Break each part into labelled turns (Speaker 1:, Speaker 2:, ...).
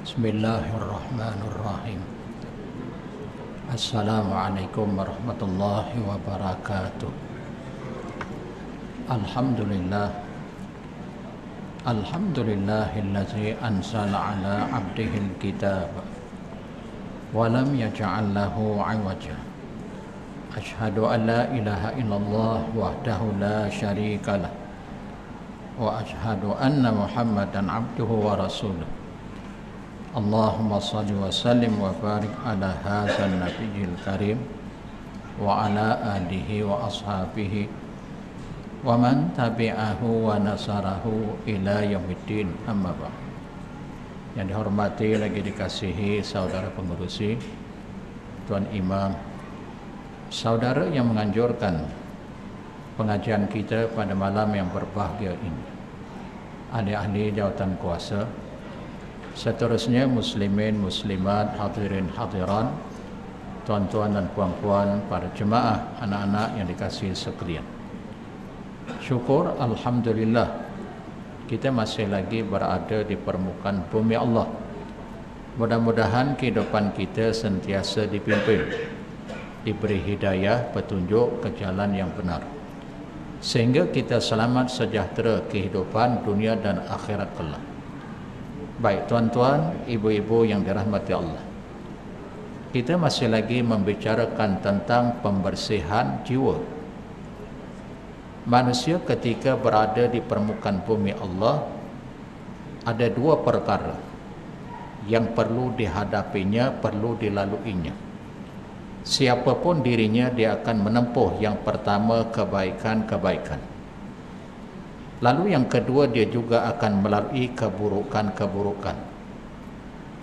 Speaker 1: Bismillahirrahmanirrahim. Assalamualaikum warahmatullahi wabarakatuh. Alhamdulillahillazi anzala ala abdihil kitab wa lam yaj'al lahu 'iwaja. Asyhadu an la ilaha illallah wahdahu la syarikalah wa asyhadu anna Muhammadan abduhu wa rasuluh. Allahumma salli wa sallim wa barik ala hadzal nabiyil karim wa ala alihi wa ashabihi wa man tabi'ahu wa nasarahu ila yaumiddin, amma ba'd. Yang dihormati lagi dikasihi saudara pengurusi, Tuan Imam, saudara yang menganjurkan pengajian kita pada malam yang berbahagia ini, ahli-ahli jawatan kuasa, seterusnya muslimin, muslimat, hadirin, hadiran, tuan-tuan dan puan-puan, para jemaah, anak-anak yang dikasihi sekalian. Syukur alhamdulillah kita masih lagi berada di permukaan bumi Allah. Mudah-mudahan kehidupan kita sentiasa dipimpin, diberi hidayah, petunjuk ke jalan yang benar, sehingga kita selamat sejahtera kehidupan dunia dan akhirat kelak. Baik tuan-tuan, ibu-ibu yang dirahmati Allah, kita masih lagi membicarakan tentang pembersihan jiwa. Manusia ketika berada di permukaan bumi Allah, ada dua perkara yang perlu dihadapinya, perlu dilaluinya. Siapapun dirinya, dia akan menempuh yang pertama kebaikan-kebaikan. Lalu yang kedua, dia juga akan melalui keburukan-keburukan.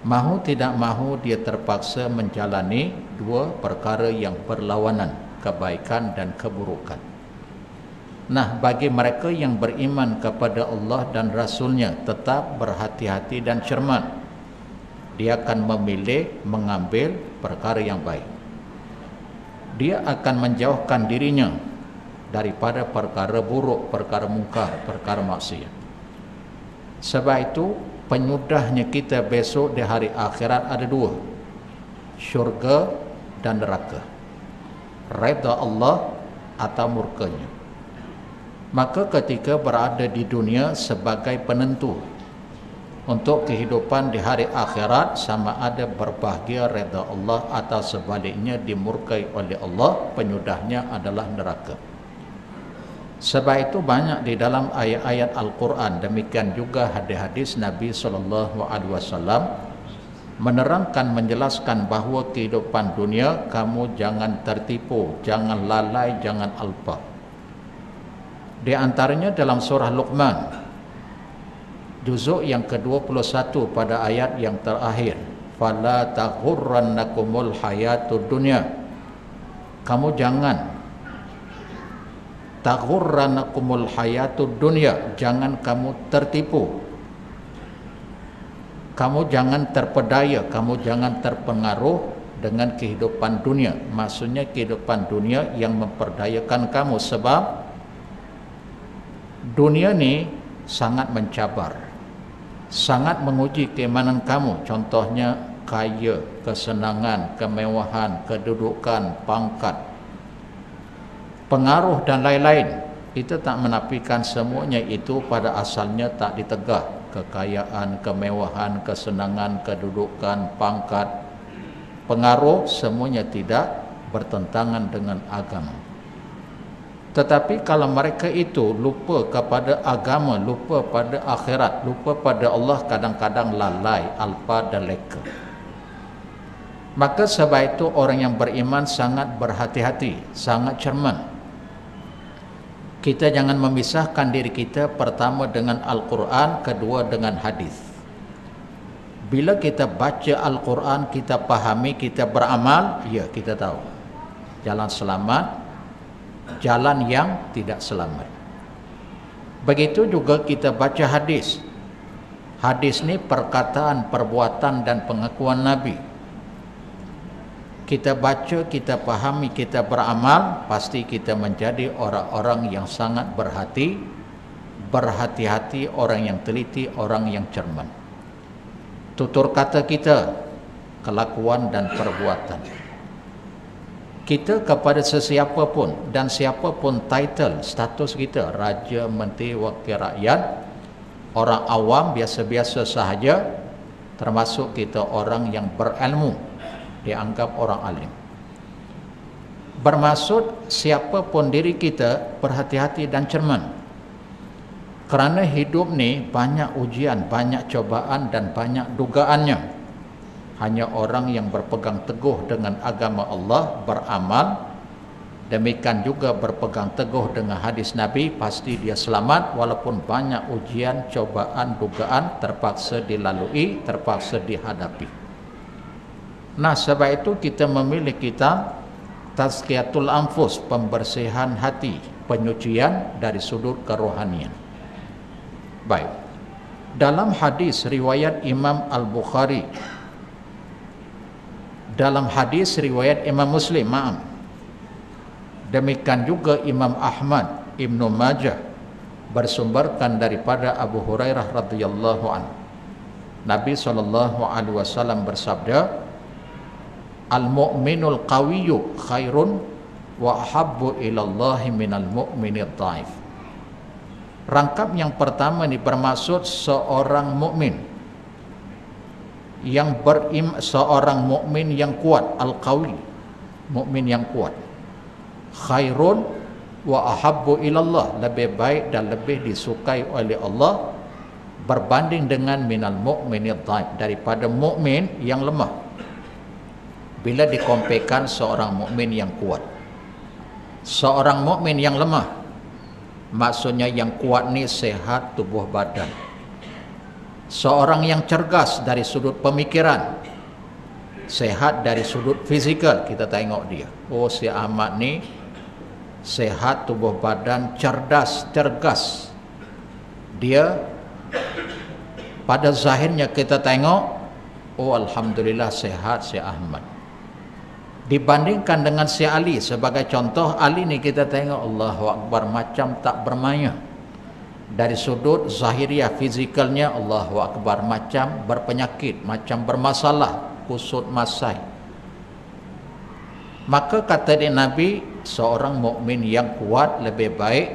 Speaker 1: Mahu tidak mahu, dia terpaksa menjalani dua perkara yang berlawanan, kebaikan dan keburukan. Nah, bagi mereka yang beriman kepada Allah dan Rasulnya, tetap berhati-hati dan cermat. Dia akan memilih mengambil perkara yang baik. Dia akan menjauhkan dirinya daripada perkara buruk, perkara mungkar, perkara maksiat. Sebab itu penyudahnya kita besok di hari akhirat ada dua, syurga dan neraka, redha Allah atau murkanya. Maka ketika berada di dunia sebagai penentu untuk kehidupan di hari akhirat, sama ada berbahagia redha Allah atau sebaliknya dimurkai oleh Allah, penyudahnya adalah neraka. Sebab itu banyak di dalam ayat-ayat Al-Quran, demikian juga hadis-hadis Nabi SAW menerangkan, menjelaskan bahawa kehidupan dunia kamu jangan tertipu, jangan lalai, jangan alpa. Di antaranya dalam surah Luqman, juzuk yang ke-21 pada ayat yang terakhir, fala taghurrannakumul hayatud dunya. Kamu jangan taghurrannakumul hayatud dunya, jangan kamu tertipu, kamu jangan terpedaya, kamu jangan terpengaruh dengan kehidupan dunia. Maksudnya kehidupan dunia yang memperdayakan kamu, sebab dunia ni sangat mencabar, sangat menguji keimanan kamu. Contohnya kaya, kesenangan, kemewahan, kedudukan, pangkat, pengaruh dan lain-lain. Kita tak menafikan semuanya itu pada asalnya tak ditegah. Kekayaan, kemewahan, kesenangan, kedudukan, pangkat, pengaruh, semuanya tidak bertentangan dengan agama. Tetapi kalau mereka itu lupa kepada agama, lupa pada akhirat, lupa pada Allah, kadang-kadang lalai, alpa dan leka. Maka sebab itu orang yang beriman sangat berhati-hati, sangat cermat. Kita jangan memisahkan diri kita, pertama dengan Al-Quran, kedua dengan hadis. Bila kita baca Al-Quran, kita pahami, kita beramal, ya kita tahu jalan selamat, jalan yang tidak selamat. Begitu juga kita baca hadis. Hadis ni perkataan, perbuatan dan pengakuan Nabi. Kita baca, kita pahami, kita beramal, pasti kita menjadi orang-orang yang sangat berhati-hati, orang yang teliti, orang yang cermat. tutur kata kita, kelakuan dan perbuatan kita kepada sesiapa pun dan siapa pun title, status kita, raja, menteri, wakil rakyat, orang awam, biasa-biasa sahaja, termasuk kita orang yang berilmu, dianggap orang alim. Bermaksud siapa pun diri kita berhati-hati dan cermat. Kerana hidup ni banyak ujian, banyak cobaan dan banyak dugaannya. Hanya orang yang berpegang teguh dengan agama Allah, beramal, demikian juga berpegang teguh dengan hadis Nabi, pasti dia selamat walaupun banyak ujian, cobaan, dugaan terpaksa dilalui, terpaksa dihadapi. Nah, sebab itu kita memilih kitab Tazkiyatul Anfus, pembersihan hati, penyucian dari sudut kerohanian. Baik. Dalam hadis riwayat Imam Al-Bukhari, dalam hadis riwayat Imam Muslim, demikian juga Imam Ahmad, Ibnu Majah bersumberkan daripada Abu Hurairah radhiyallahu anhu. Nabi SAW bersabda, Al-mu'minul qawiyyu khairun wa ahabbu ilallahi minal mu'minid dhaif. Rangkap yang pertama ini bermaksud seorang mukmin yang seorang mukmin yang kuat, al-qawi, mukmin yang kuat. Khairun wa ahabbu ilallah, lebih baik dan lebih disukai oleh Allah berbanding dengan minal mu'minid dhaif, daripada mukmin yang lemah. Bila dikompetkan seorang mukmin yang kuat, seorang mukmin yang lemah, maksudnya yang kuat ni sehat tubuh badan, seorang yang cergas dari sudut pemikiran, sehat dari sudut fizikal. Kita tengok dia, oh si Ahmad ni sehat tubuh badan, cerdas, cergas. Dia pada zahirnya kita tengok, oh alhamdulillah sehat si Ahmad. Dibandingkan dengan si Ali, sebagai contoh, Ali ni kita tengok Allahu Akbar, macam tak bermaya. Dari sudut zahiriah fizikalnya, Allahu Akbar, macam berpenyakit, macam bermasalah, kusut masai. Maka kata dia Nabi, seorang mukmin yang kuat lebih baik,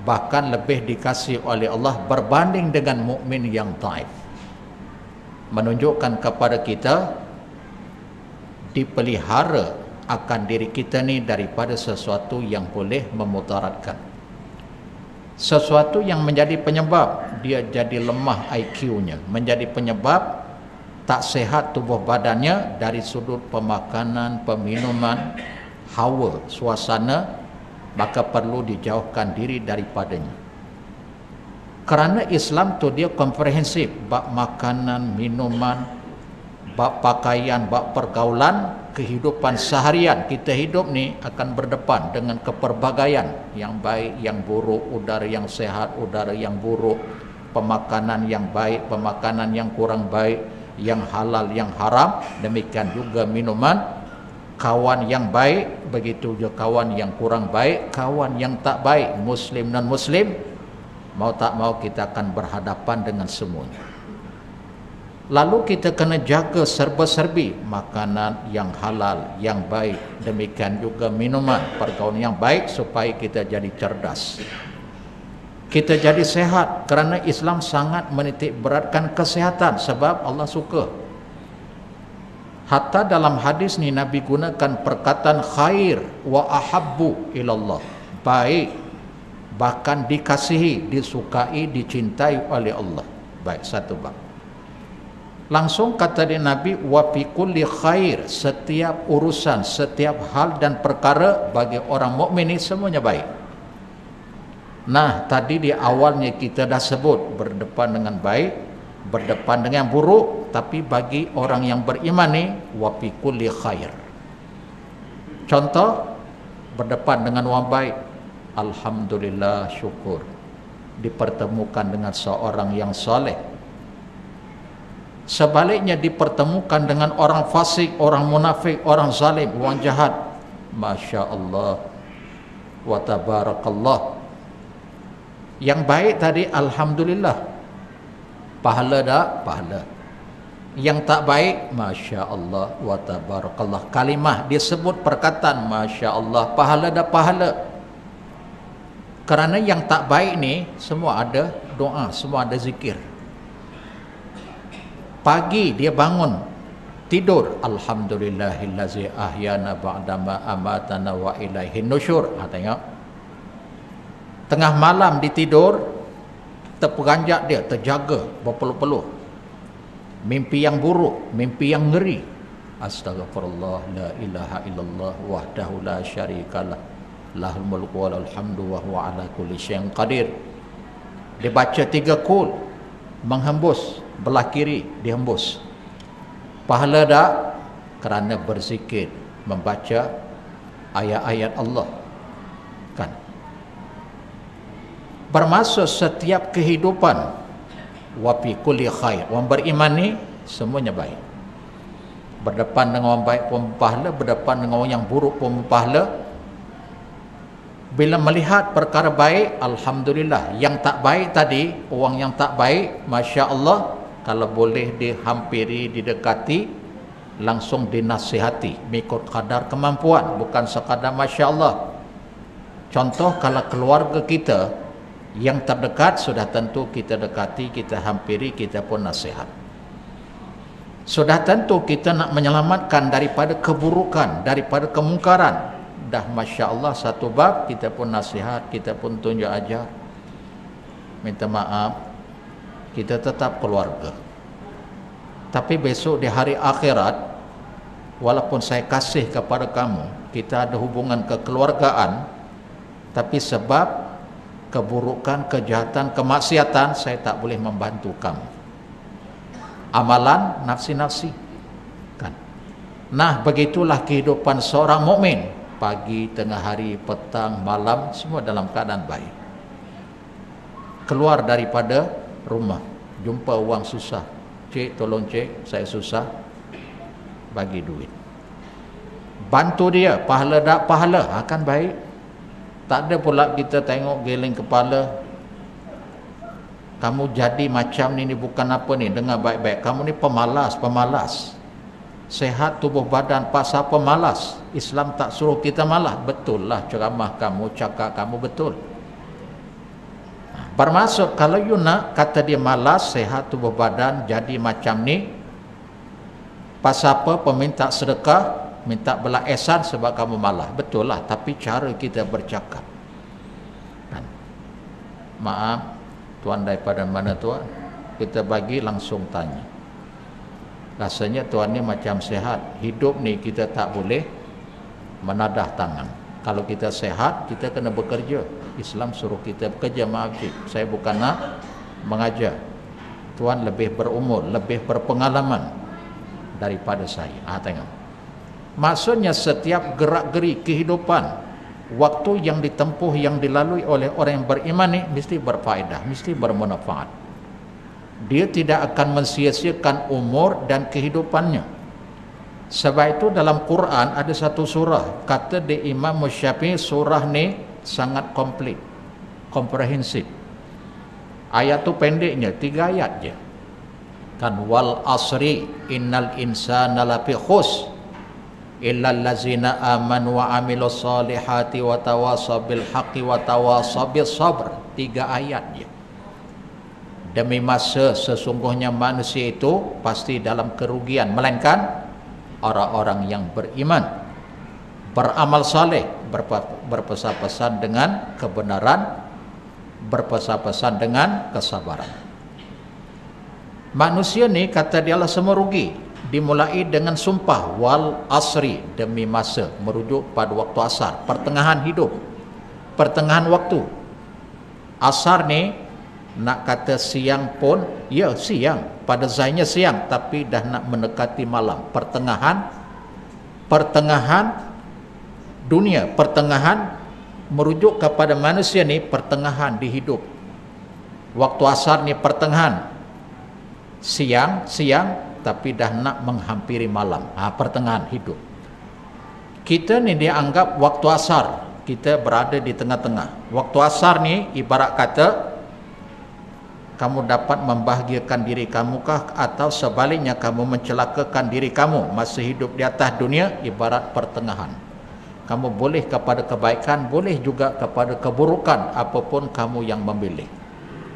Speaker 1: bahkan lebih dikasihi oleh Allah berbanding dengan mukmin yang dhaif. Menunjukkan kepada kita dipelihara akan diri kita ni daripada sesuatu yang boleh memudaratkan, sesuatu yang menjadi penyebab dia jadi lemah IQ-nya, menjadi penyebab tak sehat tubuh badannya dari sudut pemakanan, peminuman, hawa, suasana, maka perlu dijauhkan diri daripadanya. Kerana Islam tu dia komprehensif, bab makanan, minuman, bab pakaian, bab pergaulan, kehidupan seharian. Kita hidup ni akan berdepan dengan keperbagaian, yang baik, yang buruk, udara yang sehat, udara yang buruk, pemakanan yang baik, pemakanan yang kurang baik, yang halal, yang haram, demikian juga minuman, kawan yang baik, begitu juga kawan yang kurang baik, kawan yang tak baik, muslim dan muslim, mau tak mau kita akan berhadapan dengan semuanya. Lalu kita kena jaga serba-serbi makanan yang halal, yang baik, demikian juga minuman, pergaulan yang baik, supaya kita jadi cerdas, kita jadi sehat. Kerana Islam sangat menitik beratkan kesehatan, sebab Allah suka. Hatta dalam hadis ni Nabi gunakan perkataan khair wa ahabbu ilallah, baik, bahkan dikasihi, disukai, dicintai oleh Allah. Baik, satu bab. Langsung kata dia Nabi, wa fi kulli khair, setiap urusan, setiap hal dan perkara bagi orang mukmin ini semuanya baik. Nah, tadi di awalnya kita dah sebut berdepan dengan baik, berdepan dengan buruk, tapi bagi orang yang beriman ni wa fi kulli khair. Contoh, berdepan dengan orang baik, alhamdulillah, syukur, dipertemukan dengan seorang yang soleh. Sebaliknya dipertemukan dengan orang fasik, orang munafik, orang zalim, orang jahat, Masya Allah wa tabarakallah. Yang baik tadi alhamdulillah, Pahala tak? Pahala. Yang tak baik, Masya Allah wa tabarakallah. Kalimah dia sebut perkataan Masya Allah, pahala dah pahala. Kerana yang tak baik ni semua ada doa, semua ada zikir. Pagi dia bangun tidur, alhamdulillahillazi ahyana ba'dama amatana wa ilaihin nusyur. Tengok. Tengah malam ditidur, terperanjat dia, terjaga berpeluh-peluh. Mimpi yang buruk, mimpi yang ngeri. Astaghfirullah, la ilaha illallah wahdahu la syarikalah, lahul mulku wa lahul hamdu wa huwa ala kulli syai'in qadir. Dia baca 3 kul, menghembus, belah kiri dihembus. Pahala tak? Kerana berzikir, membaca ayat-ayat Allah. Kan? Bermaksud setiap kehidupan wa fi kulli khair. Orang beriman ni semuanya baik. Berdepan dengan orang baik pun pahala, berdepan dengan orang yang buruk pun pahala. Bila melihat perkara baik, alhamdulillah. Yang tak baik tadi, orang yang tak baik, Masya Allah, kalau boleh dihampiri, didekati, langsung dinasihati mengikut kadar kemampuan, bukan sekadar Masya Allah. Contoh, kalau keluarga kita yang terdekat, sudah tentu kita dekati, kita hampiri, kita pun nasihat. Sudah tentu kita nak menyelamatkan daripada keburukan, daripada kemungkaran. Dah Masya Allah satu bab, kita pun nasihat, kita pun tunjuk ajar. Minta maaf, kita tetap keluarga. Tapi besok di hari akhirat, walaupun saya kasih kepada kamu, kita ada hubungan kekeluargaan, tapi sebab keburukan, kejahatan, kemaksiatan, saya tak boleh membantu kamu. Amalan nafsi-nafsi. Kan? Nah, begitulah kehidupan seorang mukmin. Pagi, tengah hari, petang, malam, semua dalam keadaan baik. Keluar daripada rumah, jumpa orang susah. Cik, tolong cik, saya susah. Bagi duit. Bantu dia, pahala tak pahala, akan baik. Tak ada pula kita tengok geleng kepala. Kamu jadi macam ni bukan apa ni. Dengar baik-baik. Kamu ni pemalas. Sehat tubuh badan, pasal pemalas. Islam tak suruh kita malas. Betul lah ceramah kamu, cakap kamu betul. Bermaksud kalau you nak kata dia malas, sehat tubuh badan, jadi macam ni. Pasal apa? Peminta sedekah, minta belah ihsan sebab kamu malas. Betul lah, tapi cara kita bercakap. Maaf, tuan daripada mana tuan? Kita bagi langsung tanya. Rasanya tuan ni macam sehat. Hidup ni kita tak boleh menadah tangan. Kalau kita sehat, kita kena bekerja. Islam suruh kita bekerja. Maaf cik, saya bukan nak mengajar. Tuan lebih berumur, lebih berpengalaman daripada saya. Tengok. Maksudnya setiap gerak-geri kehidupan, waktu yang ditempuh, yang dilalui oleh orang yang beriman ni mesti berfaedah, mesti bermanfaat. Dia tidak akan mensia-siakan umur dan kehidupannya. Sebab itu dalam Quran ada satu surah, kata di Imam Syafi'i, surah ni sangat komplit, komprehensif. Ayat tu pendeknya 3 ayat je. Kan wal asri innal insana lafi khus illal ladzina amanu wa amilus solihati wa tawasaw bil haqqi wa tawasaw bis sabr. 3 ayat je. Demi masa sesungguhnya manusia itu pasti dalam kerugian, melainkan orang-orang yang beriman, beramal saleh, berpesan-pesan dengan kebenaran, berpesan-pesan dengan kesabaran. Manusia ni kata dia Allah semua rugi. Dimulai dengan sumpah wal asri, demi masa, merujuk pada waktu asar, pertengahan hidup, pertengahan waktu. Asar ni nak kata siang pun, ya siang, pada zahirnya siang, tapi dah nak mendekati malam. Pertengahan dunia, pertengahan merujuk kepada manusia ni, pertengahan di hidup. Waktu asar ni pertengahan siang, tapi dah nak menghampiri malam. Pertengahan hidup. Kita ni dianggap waktu asar, kita berada di tengah-tengah. Waktu asar ni ibarat kata kamu dapat membahagiakan diri kamukah, atau sebaliknya kamu mencelakakan diri kamu masa hidup di atas dunia? Ibarat pertengahan. Kamu boleh kepada kebaikan, boleh juga kepada keburukan, apapun kamu yang memilih.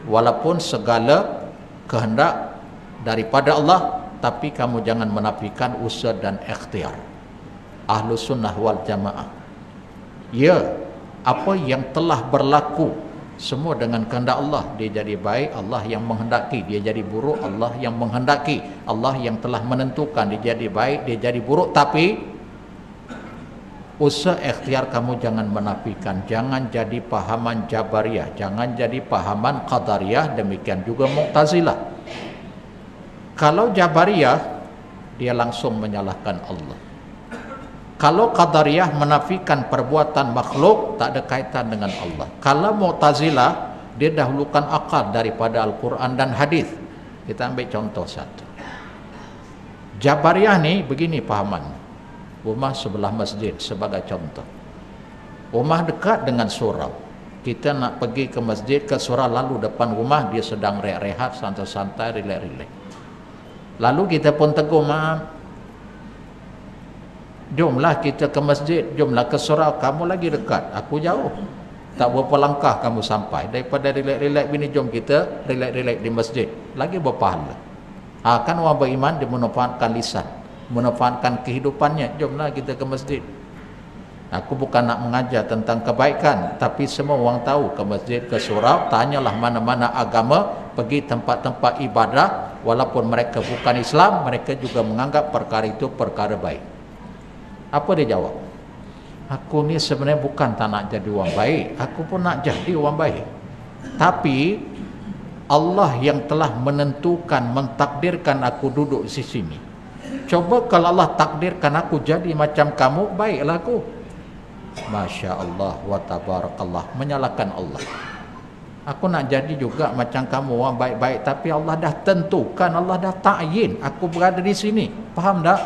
Speaker 1: Walaupun segala kehendak daripada Allah, tapi kamu jangan menafikan usaha dan ikhtiar. Ahlu sunnah wal jamaah, ya, apa yang telah berlaku semua dengan kehendak Allah. Dia jadi baik, Allah yang menghendaki. Dia jadi buruk, Allah yang menghendaki. Allah yang telah menentukan dia jadi baik, dia jadi buruk. Tapi usaha ikhtiar kamu jangan menafikan. Jangan jadi pahaman Jabariyah, jangan jadi pahaman Qadariyah, demikian juga Mu'tazilah. Kalau Jabariyah, dia langsung menyalahkan Allah. Kalau Qadariyah menafikan perbuatan makhluk, tak ada kaitan dengan Allah. Kalau Mu'tazilah, dia dahulukan akal daripada Al-Quran dan hadis. Kita ambil contoh satu. Jabariyah ni begini pahaman. Rumah sebelah masjid sebagai contoh. Rumah dekat dengan surau. Kita nak pergi ke masjid, ke surau, lalu depan rumah dia sedang rehat, santai-santai, rilek-rilek. Lalu kita pun tegur, maaf, jomlah kita ke masjid, jomlah ke surau, kamu lagi dekat, aku jauh. Tak berapa langkah kamu sampai. Daripada rilek-rilek bini, jom kita rilek-rilek di masjid. Lagi berpahala. Kan orang beriman, dia memanfaatkan lisan, memanfaatkan kehidupannya. Jomlah kita ke masjid. Aku bukan nak mengajar tentang kebaikan, tapi semua orang tahu ke masjid, ke surau, tanyalah mana-mana agama, pergi tempat-tempat ibadah, walaupun mereka bukan Islam, mereka juga menganggap perkara itu perkara baik. Apa dia jawab? Aku ni sebenarnya bukan tak nak jadi orang baik, aku pun nak jadi orang baik. Tapi Allah yang telah menentukan, mentakdirkan aku duduk di sini. Coba kalau Allah takdirkan aku jadi macam kamu, baiklah aku. Masya Allah wa tabarakallah, menyalahkan Allah. Aku nak jadi juga macam kamu, orang baik-baik, tapi Allah dah tentukan, Allah dah ta'yin aku berada di sini. Faham tak?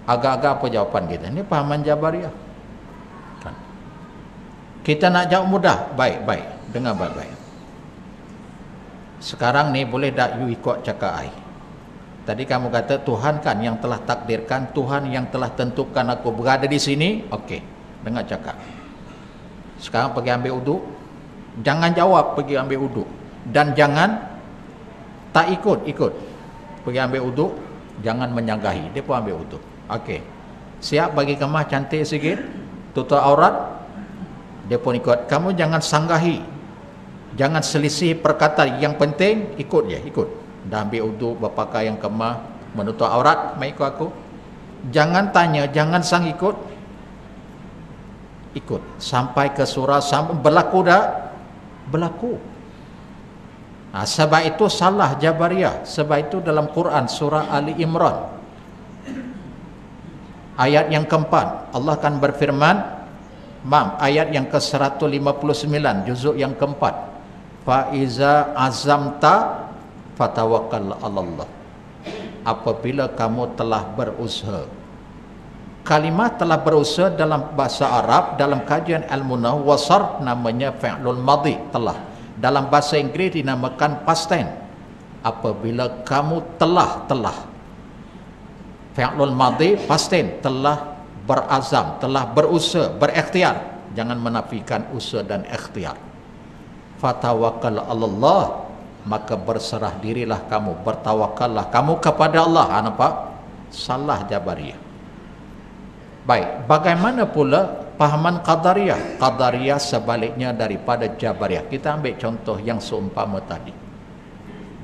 Speaker 1: Agak-agak apa jawapan kita? Ini pahaman Jabariyah. Kan? Kita nak jawab mudah, baik-baik, dengar baik-baik. Sekarang ni boleh tak you ikut cakap I? Tadi kamu kata Tuhan kan yang telah takdirkan, Tuhan yang telah tentukan aku berada di sini. Okey, dengar cakap. Sekarang pergi ambil uduk. Jangan jawab pergi ambil uduk, dan jangan tak ikut. Pergi ambil uduk, jangan menyanggahi. Dia pun ambil uduk. Okey, siap bagi kemah cantik sikit, tutup aurat, dia pun ikut. Kamu jangan sanggahi, jangan selisih perkataan. Yang penting ikut je, ikut. Dah ambil uduk, berpakaian kemah, menutup aurat, mai ikut aku. Jangan tanya, jangan sang ikut. Sampai ke surah, sampai berlaku dah, berlaku. Sebab itu salah Jabariyah. Sebab itu dalam Quran surah Ali Imran ayat yang keempat, Allah akan berfirman, ayat yang ke-159, juzuk yang keempat, fa iza azamta fatawakkal 'alallah. Apabila kamu telah berusaha. Kalimat telah berusaha dalam bahasa Arab, dalam kajian al-munah wasar, namanya fi'lul madhi, telah. Dalam bahasa Inggeris dinamakan past tense. Apabila kamu telah fi'lul madhi past tense, telah berazam, telah berusaha, berikhtiar. Jangan menafikan usaha dan ikhtiar. Fatawakkal 'alallah, maka berserah dirilah kamu, bertawakallah kamu kepada Allah. Nampak? Salah Jabariyah. Baik, bagaimana pula pahaman Qadariyah? Qadariyah sebaliknya daripada Jabariyah. Kita ambil contoh yang seumpama tadi.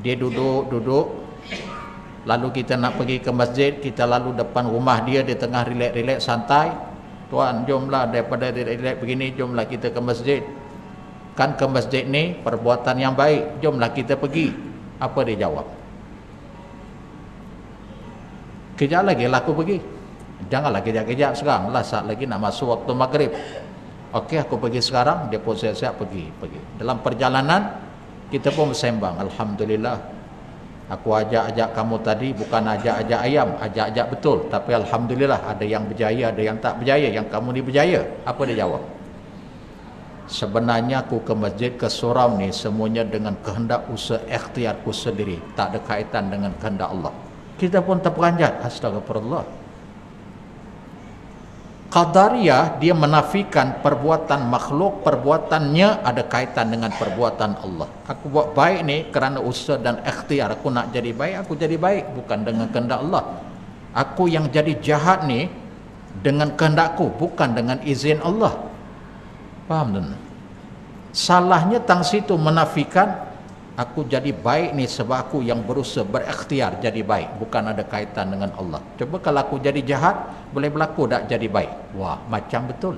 Speaker 1: Dia duduk, lalu kita nak pergi ke masjid, kita lalu depan rumah dia, dia tengah rilek-rilek santai. Tuan, jomlah daripada rilek begini, jomlah kita ke masjid. Kan ke masjid ni perbuatan yang baik, jomlah kita pergi. Apa dia jawab? Kejap lagi lah aku pergi. Janganlah kejap-kejap sekarang lah, saat lagi nak masuk waktu maghrib. Okey, aku pergi sekarang. Dia pun siap-siap pergi. Dalam perjalanan kita pun bersembang, alhamdulillah, aku ajak-ajak kamu tadi bukan ajak-ajak ayam, ajak-ajak betul. Tapi alhamdulillah, ada yang berjaya, ada yang tak berjaya. Yang kamu ni berjaya. Apa dia jawab? Sebenarnya aku ke masjid, ke surau ni semuanya dengan kehendak usaha ikhtiarku sendiri, tak ada kaitan dengan kehendak Allah. Kita pun terperanjat, astagfirullah. Qadariyah dia menafikan perbuatan makhluk, perbuatannya ada kaitan dengan perbuatan Allah. Aku buat baik ni kerana usaha dan ikhtiar aku nak jadi baik, aku jadi baik bukan dengan kehendak Allah. Aku yang jadi jahat ni dengan kehendakku, bukan dengan izin Allah. Faham tak? Salahnya tang situ menafikan aku jadi baik ni sebab aku yang berusaha berikhtiar jadi baik, bukan ada kaitan dengan Allah. Cuba kalau aku jadi jahat, boleh berlaku tak jadi baik? Wah, macam betul.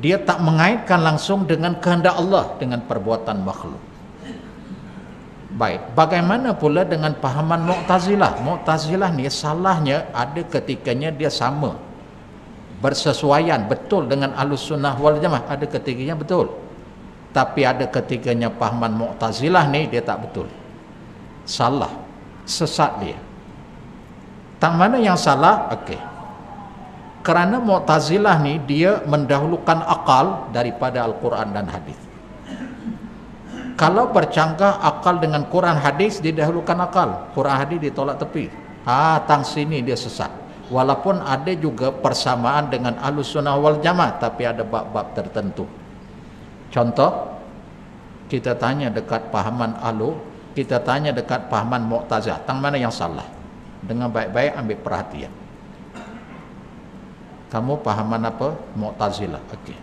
Speaker 1: Dia tak mengaitkan langsung dengan kehendak Allah dengan perbuatan makhluk. Baik, bagaimana pula dengan pahaman Mu'tazilah? Mu'tazilah ni salahnya ada ketikanya dia sama, bersesuaian betul dengan Ahlus Sunnah wal Jamaah, ada ketikanya betul. Tapi ada ketikanya pahaman Mu'tazilah ni dia tak betul. Salah, sesat dia. Tang mana yang salah? Okey. Kerana Mu'tazilah ni dia mendahulukan akal daripada Al-Quran dan hadis. Kalau bercanggah akal dengan Quran hadis, didahulukan akal. Quran hadis ditolak tepi. Tang sini dia sesat. Walaupun ada juga persamaan dengan Ahlus Sunnah wal Jamaah, tapi ada bab-bab tertentu. Contoh, kita tanya dekat pahaman Ahlu, kita tanya dekat pahaman Mu'tazilah, tang mana yang salah? Dengan baik-baik ambil perhatian. Kamu pahaman apa? Mu'tazilah. Okey.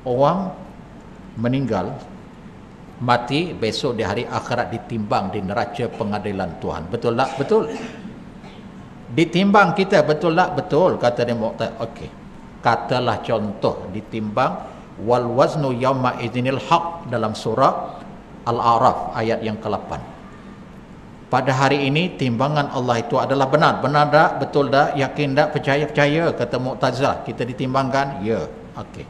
Speaker 1: Orang meninggal, mati, besok di hari akhirat ditimbang di neraca pengadilan Tuhan. Betul tak? Betul. Ditimbang kita, betul tak? Betul, kata dia Mu'tazilah. Okey. Katalah contoh ditimbang wal waznu yawma idzinil haq dalam surah Al-A'raf ayat yang ke-8. Pada hari ini timbangan Allah itu adalah benar. Benar tak? Betul tak? Yakin tak? Percaya? Kata Mu'tazilah. Kita ditimbangkan? Ya. Okey.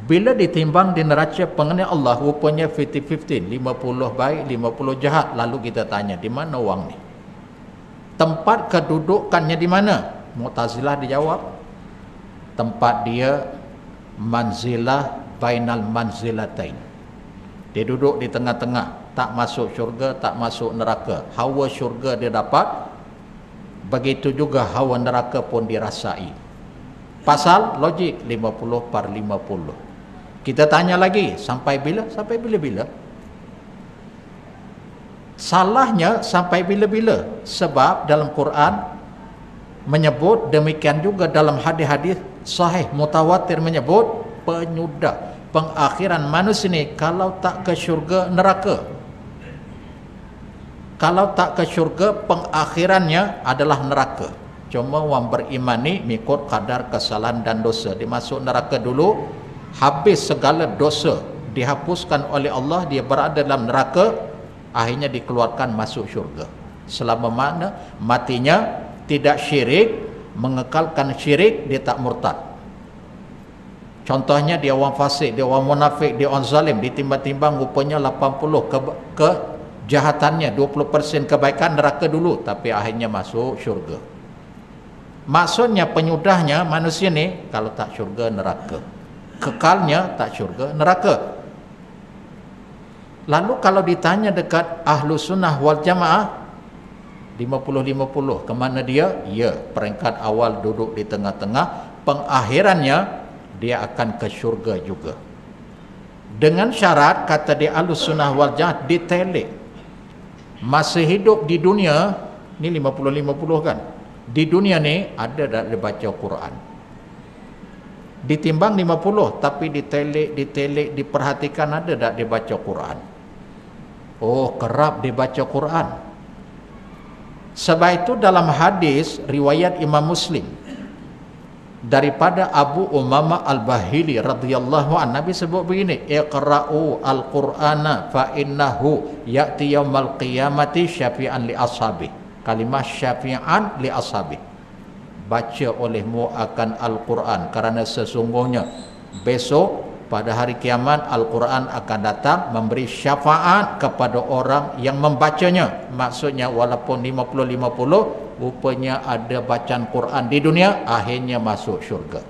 Speaker 1: Bila ditimbang di neraca pengadilan Allah, rupanya 50-50, 50 baik, 50 jahat. Lalu kita tanya, di mana wang ni? Tempat kedudukannya di mana? Mu'tazilah dijawab, tempat dia manzilah bainal manzilatain. Dia duduk di tengah-tengah, tak masuk syurga, tak masuk neraka. Hawa syurga dia dapat, begitu juga hawa neraka pun dirasai. Pasal logik 50/50. Kita tanya lagi, sampai bila? Sampai bila-bila? Salahnya sampai bila-bila? Sebab dalam Quran menyebut, demikian juga dalam hadis-hadis sahih mutawatir menyebut penyudah, pengakhiran manusia ni kalau tak ke syurga, neraka. Kalau tak ke syurga, pengakhirannya adalah neraka. Cuma orang beriman ni mengikut kadar kesalahan dan dosa. Dia masuk neraka dulu, habis segala dosa, dihapuskan oleh Allah, dia berada dalam neraka, akhirnya dikeluarkan masuk syurga. Selama mana matinya tidak syirik, mengekalkan syirik, dia tak murtad. Contohnya dia orang fasik, dia orang munafik, dia orang zalim, ditimbang-timbang rupanya 80 kejahatannya, 20% kebaikan, neraka dulu, tapi akhirnya masuk syurga. Maksudnya penyudahnya manusia ni kalau tak syurga, neraka. Kekalnya tak syurga, neraka. Lalu kalau ditanya dekat Ahlu Sunnah wal Jamaah 50-50, ke mana dia? Ya, peringkat awal duduk di tengah-tengah, pengakhirannya dia akan ke syurga juga. Dengan syarat, kata dia Ahlu Sunnah wal Jamaah, ditelik. Masih hidup di dunia ni 50-50 kan? Di dunia ni ada tak dia baca Quran? Ditimbang 50, tapi ditelik, diperhatikan ada tak dia baca Quran? Oh, kerap dia baca Quran. Sebab itu dalam hadis riwayat Imam Muslim daripada Abu Umamah Al-Bahili radhiyallahu anhu, Nabi sebut begini, iqra'u al-Qur'ana fa innahu ya'ti yaumal qiyamati syafi'an li ashabi. Kalimah syafi'an li ashabi, baca olehmu akan Al-Quran, kerana sesungguhnya besok pada hari kiamat Al-Quran akan datang memberi syafaat kepada orang yang membacanya. Maksudnya walaupun 50-50, rupanya ada bacaan Quran di dunia, akhirnya masuk syurga.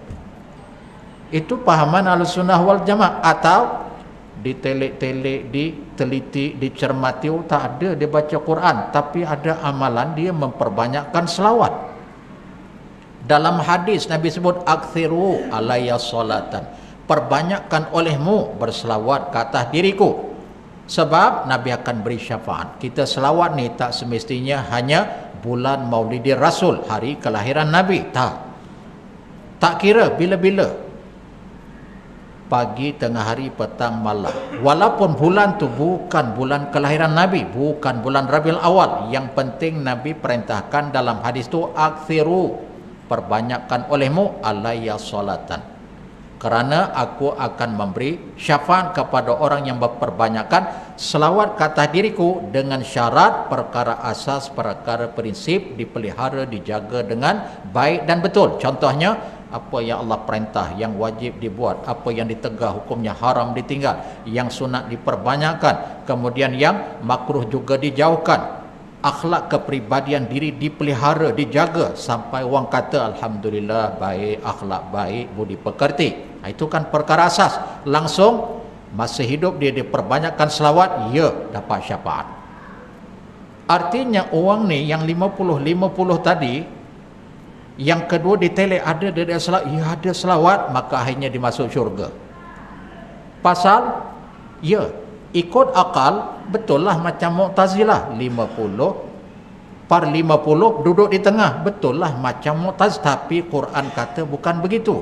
Speaker 1: Itu pahaman Ahlussunnah wal Jamaah. Atau ditelik-telik, diteliti, dicermati, oh, tak ada dia baca Quran, tapi ada amalan dia memperbanyakkan selawat. Dalam hadis Nabi sebut aktsiru alayya salatan, perbanyakkan olehmu berselawat ke atas diriku, sebab Nabi akan beri syafaat. Kita selawat ni tak semestinya hanya bulan Maulidir Rasul, hari kelahiran Nabi, tak kira bila-bila, pagi, tengah hari, petang, malam. Walaupun bulan tu bukan bulan kelahiran Nabi, bukan bulan Rabiul Awal, yang penting Nabi perintahkan dalam hadis tu aktsiru, perbanyakkan olehmu alayya salatan, kerana aku akan memberi syafaat kepada orang yang memperbanyakkan selawat ke atas diriku, dengan syarat perkara asas, perkara prinsip dipelihara, dijaga dengan baik dan betul. Contohnya, apa yang Allah perintah, yang wajib dibuat, apa yang ditegah hukumnya haram ditinggal, yang sunat diperbanyakkan, kemudian yang makruh juga dijauhkan. Akhlak kepribadian diri dipelihara, dijaga, sampai orang kata alhamdulillah baik, akhlak baik, budi pekerti. Itu kan perkara asas. Langsung masa hidup dia diperbanyakkan selawat, ya dapat syafaat. Artinya orang ni yang 50-50 tadi, yang kedua ditelek ada dia selawat, ya ada selawat, maka akhirnya dimasuk syurga. Pasal ya ikut akal, betul lah macam Mu'tazilah, 50/50 duduk di tengah, betul lah macam Mu'tazilah. Tapi Quran kata bukan begitu.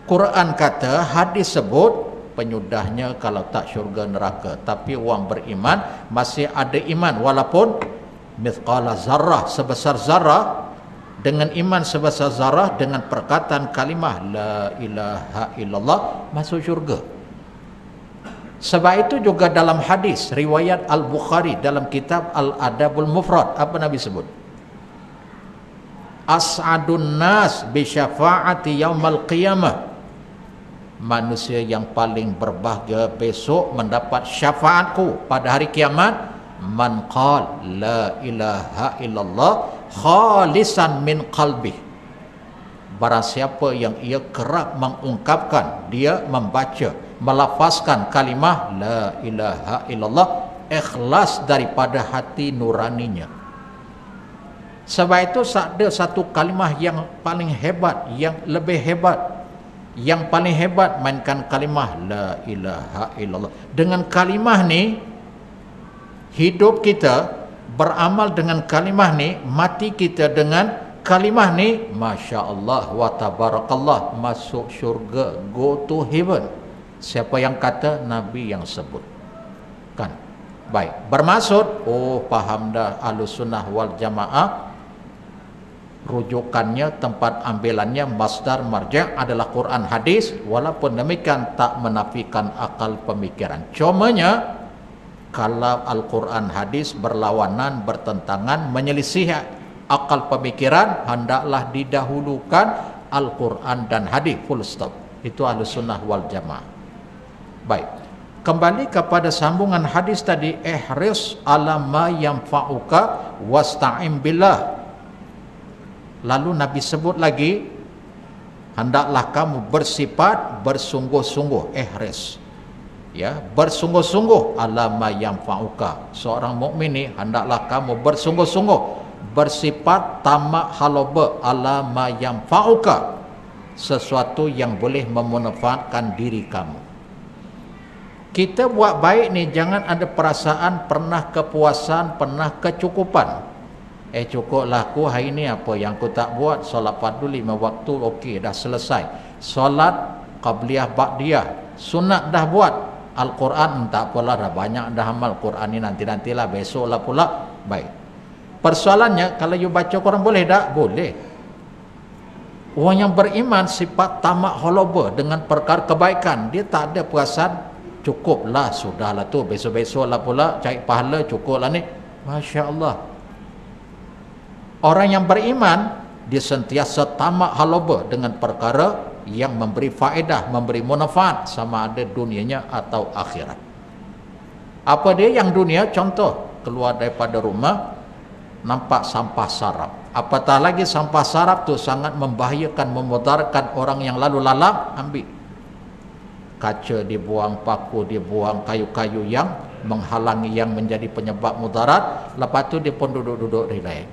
Speaker 1: Quran kata, hadis sebut penyudahnya kalau tak syurga neraka, tapi orang beriman masih ada iman, walaupun mithqala zarrah, sebesar zarrah. Dengan iman sebesar zarah, dengan perkataan kalimah la ilaha illallah, masuk syurga. Sebab itu juga dalam hadis riwayat Al-Bukhari dalam kitab Al-Adabul Mufrad, apa Nabi sebut? As'adun nas bi syafaati yaumal qiyamah, manusia yang paling berbahagia besok mendapat syafaatku pada hari kiamat, man qala la ilaha illallah khalisan min qalbi, barang siapa yang ia kerap mengungkapkan, dia membaca, melafazkan kalimah la ilaha illallah ikhlas daripada hati nuraninya. Sebab itu ada satu kalimah yang paling hebat, yang lebih hebat, yang paling hebat, mainkan kalimah la ilaha illallah. Dengan kalimah ni hidup kita, beramal dengan kalimah ni, mati kita dengan kalimah ni, Masya Allah wa tabarakallah, masuk syurga, go to heaven. Siapa yang kata? Nabi yang sebut kan. Baik, bermaksud, oh faham dah, Ahlussunnah wal Jamaah rujukannya, tempat ambilannya, masdar marja' adalah Quran hadis. Walaupun demikian tak menafikan akal pemikiran. Cumanya kalau Al-Quran hadis berlawanan, bertentangan, menyelisih akal pemikiran, hendaklah didahulukan Al-Quran dan hadis, full stop. Itu Ahlussunnah wal Jamaah. Baik, kembali kepada sambungan hadis tadi, ihris ala ma yanfa'uka wasta'in billah. Lalu Nabi sebut lagi, hendaklah kamu bersifat bersungguh-sungguh, ihris, ya, bersungguh-sungguh ala ma yanfa'uka. Seorang mukmin ni hendaklah kamu bersungguh-sungguh, bersifat tamak haloba ala ma yanfa'uka, sesuatu yang boleh memanfaatkan diri kamu. Kita buat baik ni jangan ada perasaan pernah kepuasan, pernah kecukupan. Cukuplah aku hari ni, apa yang aku tak buat, solat fardu 5 waktu, okey dah selesai. Solat qabliyah ba'diyah sunat dah buat. Al-Quran tak apalah, dah banyak dah amal Quran ni, nanti-nantilah, besoklah pula. Baik. Persoalannya, kalau you baca Quran boleh tak? Boleh. Orang yang beriman sifat tamak holoba dengan perkara kebaikan, dia tak ada perasaan cukuplah, sudahlah tu, besok-besoklah pula cari pahala, cukuplah ni. Masya Allah. Orang yang beriman, dia sentiasa tamak haloba dengan perkara yang memberi faedah, memberi manfaat, sama ada dunianya atau akhirat. Apa dia yang dunia? Contoh, keluar daripada rumah nampak sampah sarap, Apatah lagi sampah sarap tu sangat membahayakan, memudaratkan orang yang lalu lalang, ambil. Kaca dibuang, paku dibuang, kayu-kayu yang menghalangi yang menjadi penyebab mudarat. Lepas tu dia pun duduk-duduk relax.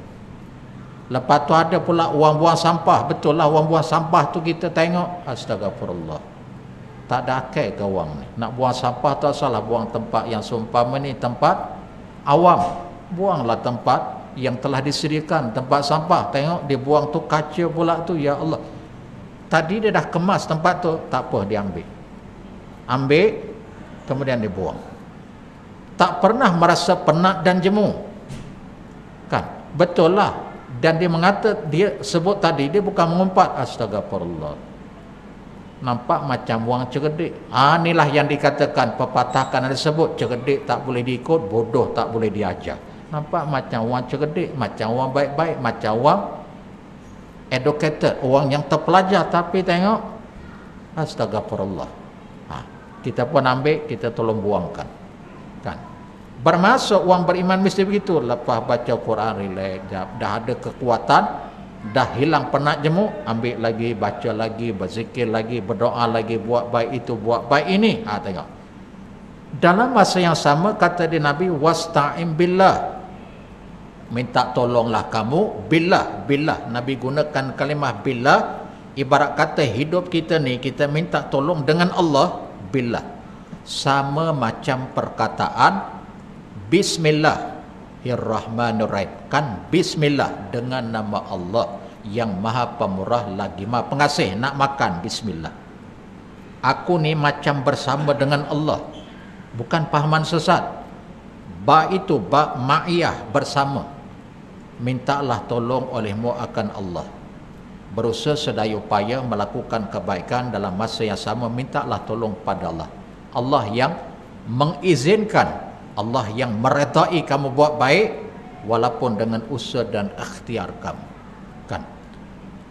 Speaker 1: Lepas tu ada pula orang buang sampah. Betul lah, orang buang sampah tu kita tengok, astagfirullah, tak ada akal ke orang ni. Nak buang sampah tak salah, buang tempat yang seumpama ni tempat awam. Buanglah tempat yang telah disediakan, tempat sampah. Tengok dia buang tu kaca pula tu, ya Allah. Tadi dia dah kemas tempat tu, tak apa, dia ambil, kemudian dia buang. Tak pernah merasa penat dan jemu, kan? Betul lah. Dan dia mengata, dia sebut tadi, dia bukan mengumpat, astagfirullah. Nampak macam buang cerdik. Inilah yang dikatakan pepatah kan ada sebut, cerdik tak boleh diikut, bodoh tak boleh diajar. Nampak macam orang cerdik, macam orang baik-baik, macam orang educated, orang yang terpelajar. Tapi tengok, astagfirullah. Kita pun ambil, kita tolong buangkan, kan? Bermaksud orang beriman mesti begitu. Lepas baca Quran, relax, dah ada kekuatan, dah hilang penat jemu, ambil lagi, baca lagi, berzikir lagi, berdoa lagi, buat baik itu, buat baik ini. Tengok. Dalam masa yang sama kata di Nabi, wasta'in billah, minta tolonglah kamu billah. Billah, Nabi gunakan kalimah billah. Ibarat kata hidup kita ni, kita minta tolong dengan Allah, billah. Sama macam perkataan Bismillahirrahmanirrahim. Kan bismillah, dengan nama Allah yang maha pemurah lagi maha pengasih. Nak makan, bismillah. Aku ni macam bersama dengan Allah, bukan pahaman sesat. Ba itu ba ma'iyah, bersama. Mintalah tolong olehmu akan Allah. Berusaha sedaya upaya melakukan kebaikan, dalam masa yang sama mintalah tolong pada Allah. Allah yang mengizinkan, Allah yang meredai kamu buat baik, walaupun dengan usaha dan ikhtiar kamu, kan?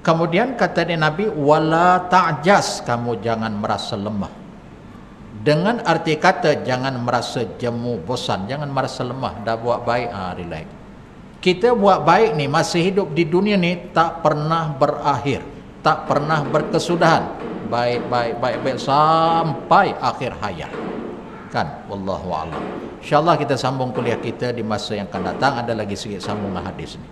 Speaker 1: Kemudian kata dia Nabi, wala ta'jas, kamu jangan merasa lemah. Dengan arti kata jangan merasa jemu, bosan, jangan merasa lemah. Dah buat baik, relax. Kita buat baik ni, masih hidup di dunia ni, tak pernah berakhir, tak pernah berkesudahan. Baik sampai akhir hayat, kan? Wallahu a'lam. InsyaAllah kita sambung kuliah kita di masa yang akan datang. Ada lagi sedikit sambungan hadis ni.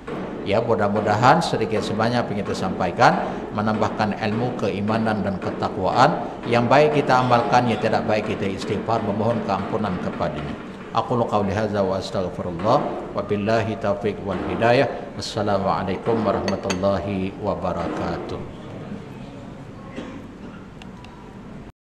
Speaker 1: Ya, mudah-mudahan sedikit sebanyak yang kita sampaikan menambahkan ilmu, keimanan dan ketakwaan. Yang baik kita amalkan, yang tidak baik kita istighfar, memohon keampunan kepadanya. Aqulu qawli hadza wa astaghfirullah wa billahi taufiq wal hidayah. Assalamualaikum warahmatullahi wabarakatuh.